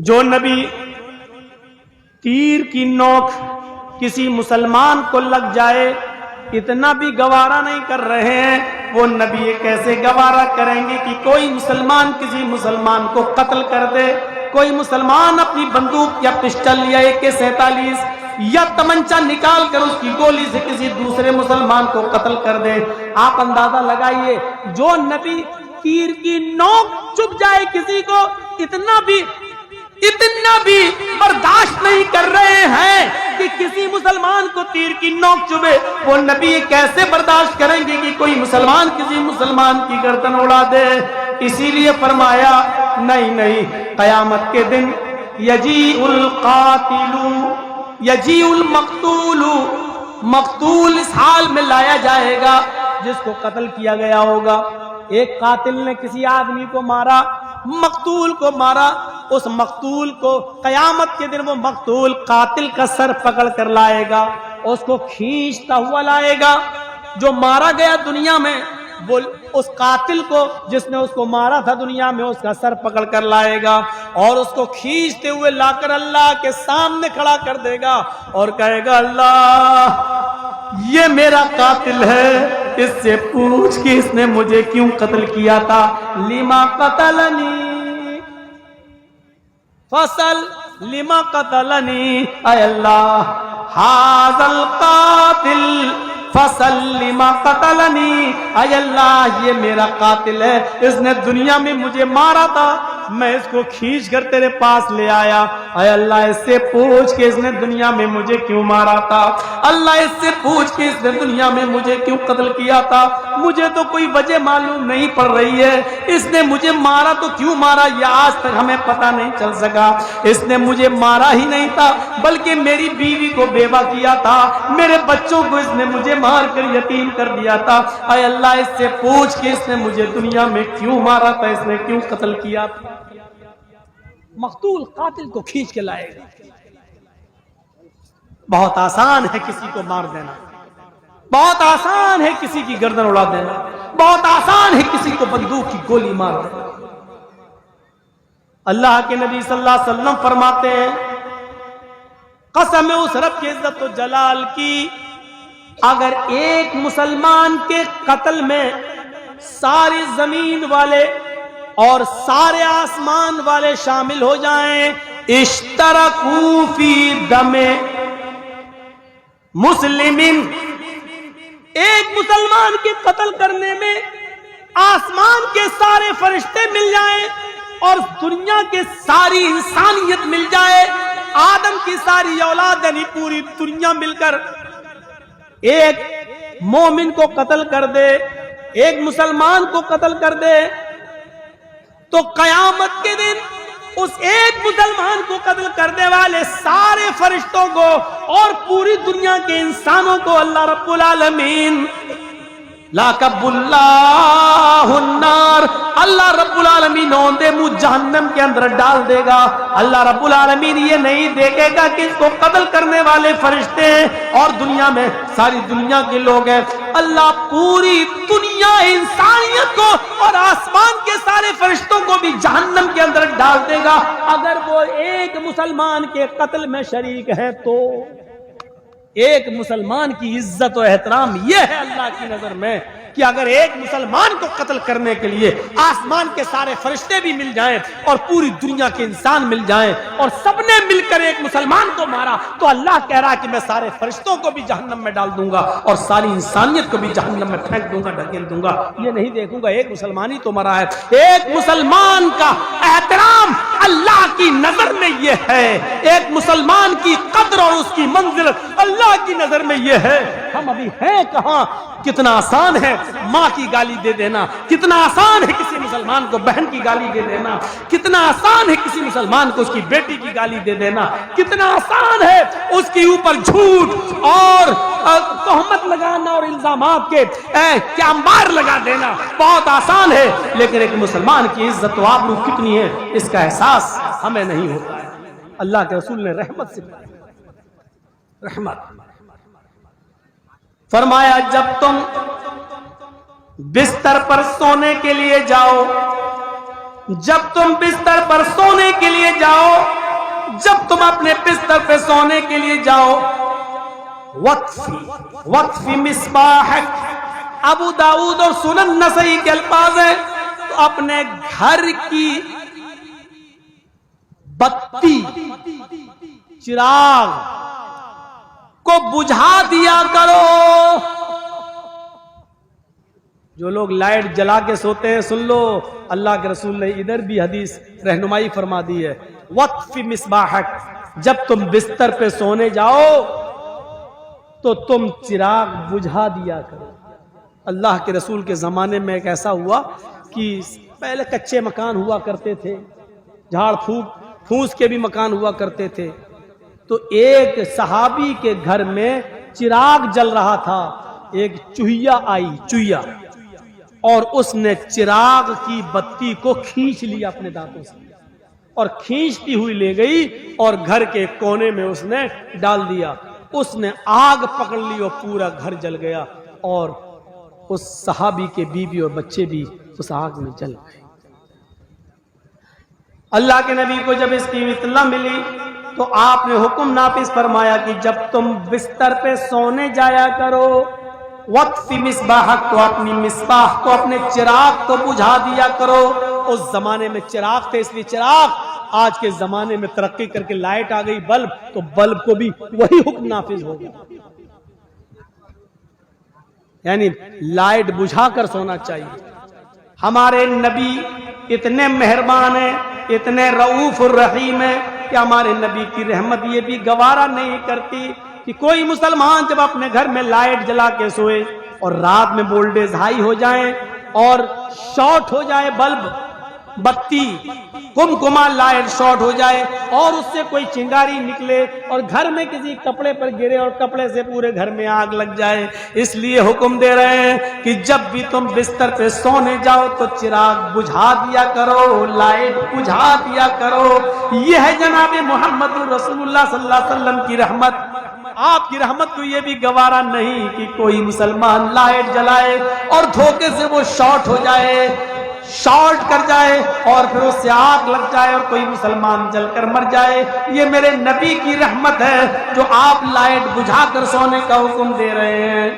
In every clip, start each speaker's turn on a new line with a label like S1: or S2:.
S1: جو نبی تیر کی نوک کسی مسلمان کو لگ جائے اتنا بھی گوارا نہیں کر رہے ہیں، وہ نبی یہ کیسے گوارا کریں گے کہ کوئی مسلمان کسی مسلمان کو قتل کر دے؟ کوئی مسلمان اپنی بندوق یا پسٹل یا AK-47 یا تمنچا نکال کر اس کی گولی سے کسی دوسرے مسلمان کو قتل کر دے۔ آپ اندازہ لگائیے، جو نبی تیر کی نوک چبھ جائے کسی کو اتنا بھی برداشت نہیں کر رہے ہیں کہ کسی مسلمان کو تیر کی نوک چبھے، وہ نبی کیسے برداشت کریں گے کہ کوئی مسلمان کسی مسلمان کی گردن اڑا دے؟ اسی لیے فرمایا نہیں، قیامت کے دن یجیء القاتل یجیء المقتول، مقتول اس حال میں لایا جائے گا جس کو قتل کیا گیا ہوگا۔ ایک قاتل نے کسی آدمی کو مارا، مقتول کو مارا، اس مقتول کو قیامت کے دن وہ مقتول قاتل کا سر پکڑ کر لائے گا، اس کو کھینچتا ہوا لائے گا۔ جو مارا گیا دنیا میں وہ اس قاتل کو جس نے اس کو مارا تھا دنیا میں، اس کا سر پکڑ کر لائے گا اور اس کو کھینچتے ہوئے لا کر اللہ کے سامنے کھڑا کر دے گا اور کہے گا اللہ یہ میرا قاتل ہے، اس سے پوچھ کہ اس نے مجھے کیوں قتل کیا تھا؟ لما قتلنی فصل لما قتلنی، اے اللہ ھذا القاتل فصل لما قتلنی، اے اللہ یہ میرا قاتل ہے، اس نے دنیا میں مجھے مارا تھا، میں اس کو کھینچ کر تیرے پاس لے آیا، اے اللہ اس سے پوچھ کہ اس نے دنیا میں مجھے کیوں مارا تھا، اللہ اس سے پوچھ کہ اس نے دنیا میں مجھے کیوں قتل کیا تھا، مجھے تو کوئی وجہ معلوم نہیں پڑ رہی ہے، اس نے مجھے مارا تو کیوں مارا یہ آج تک ہمیں پتہ نہیں چل سکا، اس نے مجھے مارا ہی نہیں تھا بلکہ میری بیوی کو بیوہ کیا تھا، میرے بچوں کو اس نے مجھے مار کر یتیم کر دیا تھا، اے اللہ اس سے پوچھ کہ اس نے مجھے دنیا میں کیوں مارا تھا، اس نے کیوں قتل کیا تھا۔ مقتول قاتل کو کھینچ کے لائے گا۔ بہت آسان ہے کسی کو مار دینا، بہت آسان ہے کسی کی گردن اڑا دینا، بہت آسان ہے کسی کو بندوق کی گولی مار دینا۔ اللہ کے نبی صلی اللہ علیہ وسلم فرماتے ہیں قسم اس رب کی عزت و جلال کی، اگر ایک مسلمان کے قتل میں ساری زمین والے اور سارے آسمان والے شامل ہو جائیں، اشترکوا فی دم مسلم، ایک مسلمان کے قتل کرنے میں آسمان کے سارے فرشتے مل جائیں اور دنیا کے ساری انسانیت مل جائے، آدم کی ساری اولاد یعنی پوری دنیا مل کر ایک مومن کو قتل کر دے، ایک مسلمان کو قتل کر دے، تو قیامت کے دن اس ایک مسلمان کو قتل کرنے والے سارے فرشتوں کو اور پوری دنیا کے انسانوں کو اللہ رب العالمین لاکب اللہ النار، اللہ رب العالمین اوندے منہ جہنم کے اندر ڈال دے گا۔ اللہ رب العالمین یہ نہیں دیکھے گا کہ اس کو قتل کرنے والے فرشتے ہیں اور دنیا میں ساری دنیا کے لوگ ہیں، اللہ پوری دنیا انسانیت کو اور آسمان کے سارے فرشتوں کو بھی جہنم کے اندر ڈال دے گا اگر وہ ایک مسلمان کے قتل میں شریک ہے تو۔ ایک مسلمان کی عزت و احترام یہ ہے اللہ کی نظر میں کہ اگر ایک مسلمان کو قتل کرنے کے لیے آسمان کے سارے فرشتے بھی مل جائیں اور پوری دنیا کے انسان مل جائیں اور سب نے مل کر ایک مسلمان کو مارا تو اللہ کہہ رہا ہے کہ میں سارے فرشتوں کو بھی جہنم میں ڈال دوں گا اور ساری انسانیت کو بھی جہنم میں پھینک دوں گا، ڈھکیل دوں گا، یہ نہیں دیکھوں گا ایک مسلمان ہی تو مرا ہے۔ ایک مسلمان کا احترام اللہ کی نظر میں یہ ہے، ایک مسلمان کی قدر اور اس کی منزل اللہ کی نظر میں یہ ہے۔ ہم ابھی ہیں کہاں؟ کتنا آسان ہے ماں کی گالی دے دینا، کتنا آسان ہے کسی مسلمان کو بہن کی گالی دے دینا، کتنا آسان ہے کسی مسلمان کو اس کی بیٹی کی گالی دے دینا، کتنا آسان ہے اس کے اوپر جھوٹ اور تہمت لگانا اور الزامات کے کیا انبار لگا دینا، بہت آسان ہے، لیکن ایک مسلمان کی عزت و آبرو کتنی ہے اس کا احساس ہمیں نہیں ہوتا ہے۔ اللہ کے رسول نے رحمت سے رحمت فرمایا جب تم بستر پر سونے کے لیے جاؤ، جب تم بستر پر سونے کے لیے جاؤ تم اپنے بستر پہ سونے کے لیے جاؤ، وقفی مصباحک، ابو داؤد اور سنن نسائی کے الفاظ ہیں، تو اپنے گھر کی بتی چراغ کو بجھا دیا کرو۔ جو لوگ لائٹ جلا کے سوتے ہیں، سن لو اللہ کے رسول نے ادھر بھی حدیث رہنمائی فرما دی ہے، وقفی مصباحک، جب تم بستر پہ سونے جاؤ تو تم چراغ بجھا دیا کرو۔ اللہ کے رسول کے زمانے میں ایک ایسا ہوا کہ پہلے کچے مکان ہوا کرتے تھے، جھاڑ پھوس کے بھی مکان ہوا کرتے تھے، تو ایک صحابی کے گھر میں چراغ جل رہا تھا، ایک چوہیا آئی، چوہیا، اور اس نے چراغ کی بتی کو کھینچ لیا اپنے دانتوں سے، اور کھینچتی ہوئی لے گئی اور گھر کے کونے میں اس نے ڈال دیا۔ اس نے آگ پکڑ لی اور پورا گھر جل گیا، اور اس صحابی کے بیوی اور بچے بھی اس آگ میں جل گئے۔ اللہ کے نبی کو جب اس کی اطلاع ملی تو آپ نے حکم نافذ فرمایا کہ جب تم بستر پہ سونے جایا کرو، وقفی مصباحک، تو اپنی مصباح کو، اپنے چراغ کو بجھا دیا کرو۔ اس زمانے میں چراغ تھے، اس لیے چراغ، آج کے زمانے میں ترقی کر کے لائٹ آ گئی، بلب، تو بلب کو بھی وہی حکم نافذ ہوگا، یعنی لائٹ بجھا کر سونا چاہیے۔ ہمارے نبی اتنے مہربان ہیں، اتنے رؤوف الرحیم ہیں کہ ہمارے نبی کی رحمت یہ بھی گوارا نہیں کرتی کہ کوئی مسلمان جب اپنے گھر میں لائٹ جلا کے سوئے اور رات میں وولٹیج ہائی ہو جائے اور شارٹ ہو جائے بلب، بتی، کمکما لائٹ شارٹ ہو جائے اور اس سے کوئی چنگاری نکلے اور گھر میں کسی کپڑے پر گرے اور کپڑے سے پورے گھر میں آگ لگ جائے، اس لیے حکم دے رہے ہیں کہ جب بھی تم بستر پہ سونے جاؤ تو چراغ بجھا دیا کرو، لائٹ بجھا دیا کرو۔ یہ ہے جناب محمد رسول اللہ صلی اللہ علیہ وسلم کی رحمت۔ آپ کی رحمت کو یہ بھی گوارا نہیں کہ کوئی مسلمان لائٹ جلائے اور دھوکے سے وہ شارٹ ہو جائے، شارٹ کر جائے اور پھر اس سے آگ لگ جائے اور کوئی مسلمان جل کر مر جائے۔ یہ میرے نبی کی رحمت ہے جو آپ لائٹ بجھا کر سونے کا حکم دے رہے ہیں۔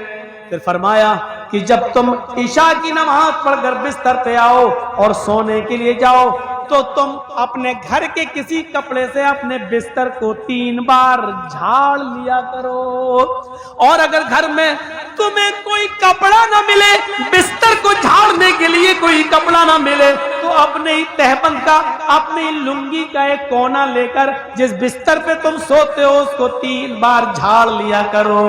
S1: پھر فرمایا کہ جب تم عشاء کی نماز پڑھ کر بستر پہ آؤ اور سونے کے لیے جاؤ تو تم اپنے گھر کے کسی کپڑے سے اپنے بستر کو 3 بار جھاڑ لیا کرو، اور اگر گھر میں تمہیں کوئی کپڑا نہ ملے، بستر کو جھاڑنے کے لیے کوئی کپڑا نہ ملے، تو اپنے ہی تہبند کا، اپنی لنگی کا ایک کونا لے کر جس بستر پہ تم سوتے ہو اس کو 3 بار جھاڑ لیا کرو۔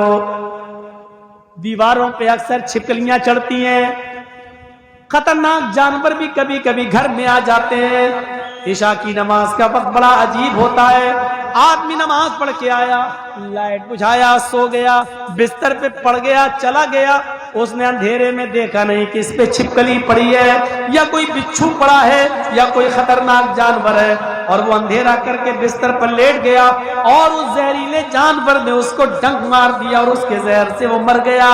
S1: دیواروں پہ اکثر چھپکلیاں چڑھتی ہیں، خطرناک جانور بھی کبھی کبھی گھر میں آ جاتے ہیں۔ عشاء کی نماز کا وقت بڑا عجیب ہوتا ہے، آدمی نماز پڑھ کے آیا، لائٹ بجھایا، سو گیا، بستر پہ پڑ گیا، چلا گیا، اس نے اندھیرے میں دیکھا نہیں کہ اس پہ چھپکلی پڑی ہے یا کوئی بچھو پڑا ہے یا کوئی خطرناک جانور ہے، اور وہ اندھیرا کر کے بستر پر لیٹ گیا اور اس زہریلے جانور نے اس کو ڈنک مار دیا اور اس کے زہر سے وہ مر گیا۔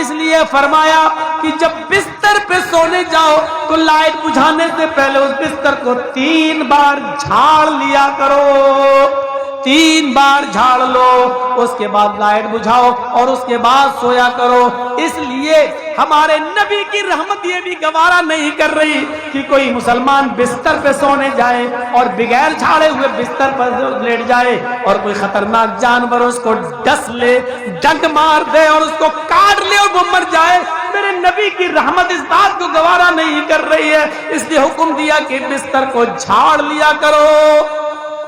S1: اس لیے فرمایا کہ جب بستر پہ سونے جاؤ تو لائٹ بجھانے سے پہلے اس بستر کو 3 بار جھاڑ لیا کرو، 3 بار جھاڑ لو، اس کے بعد لائٹ بجھاؤ اور اس کے بعد سویا کرو۔ اس لیے ہمارے نبی کی رحمت یہ بھی گوارا نہیں کر رہی کہ کوئی مسلمان بستر پہ سونے جائے اور بغیر جھاڑے ہوئے بستر پر لیٹ جائے اور کوئی خطرناک جانور اس کو ڈس لے، ڈنک مار دے اور اس کو کاٹ لے اور وہ مر جائے۔ میرے نبی کی رحمت اس بات کو گوارا نہیں کر رہی ہے، اس لیے حکم دیا کہ بستر کو جھاڑ لیا کرو۔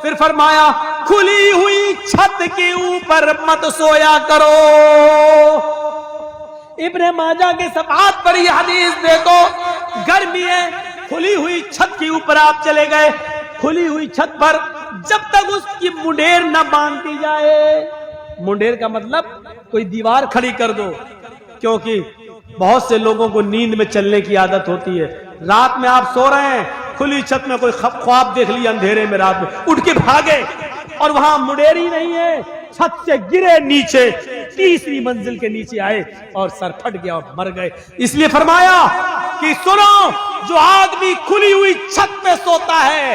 S1: پھر فرمایا کھلی ہوئی چھت کے اوپر مت سویا کرو۔ ابن ماجہ کے صفحات پر یہ حدیث دیکھو، گرمی ہے، کھلی ہوئی چھت کے اوپر آپ چلے گئے، کھلی ہوئی چھت پر جب تک اس کی منڈیر نہ باندھی جائے، منڈیر کا مطلب کوئی دیوار کھڑی کر دو، کیونکہ بہت سے لوگوں کو نیند میں چلنے کی عادت ہوتی ہے، رات میں آپ سو رہے ہیں، کھلی چھت میں کوئی خواب دیکھ لیا اندھیرے میں، رات میں اٹھ کے بھاگے اور وہاں منڈیر ہی نہیں ہے، چھت سے گرے نیچے، 3ری منزل کے نیچے آئے اور سر پھٹ گیا اور مر گئے۔ اس لیے فرمایا کہ سنو، جو آدمی کھلی ہوئی چھت پہ سوتا ہے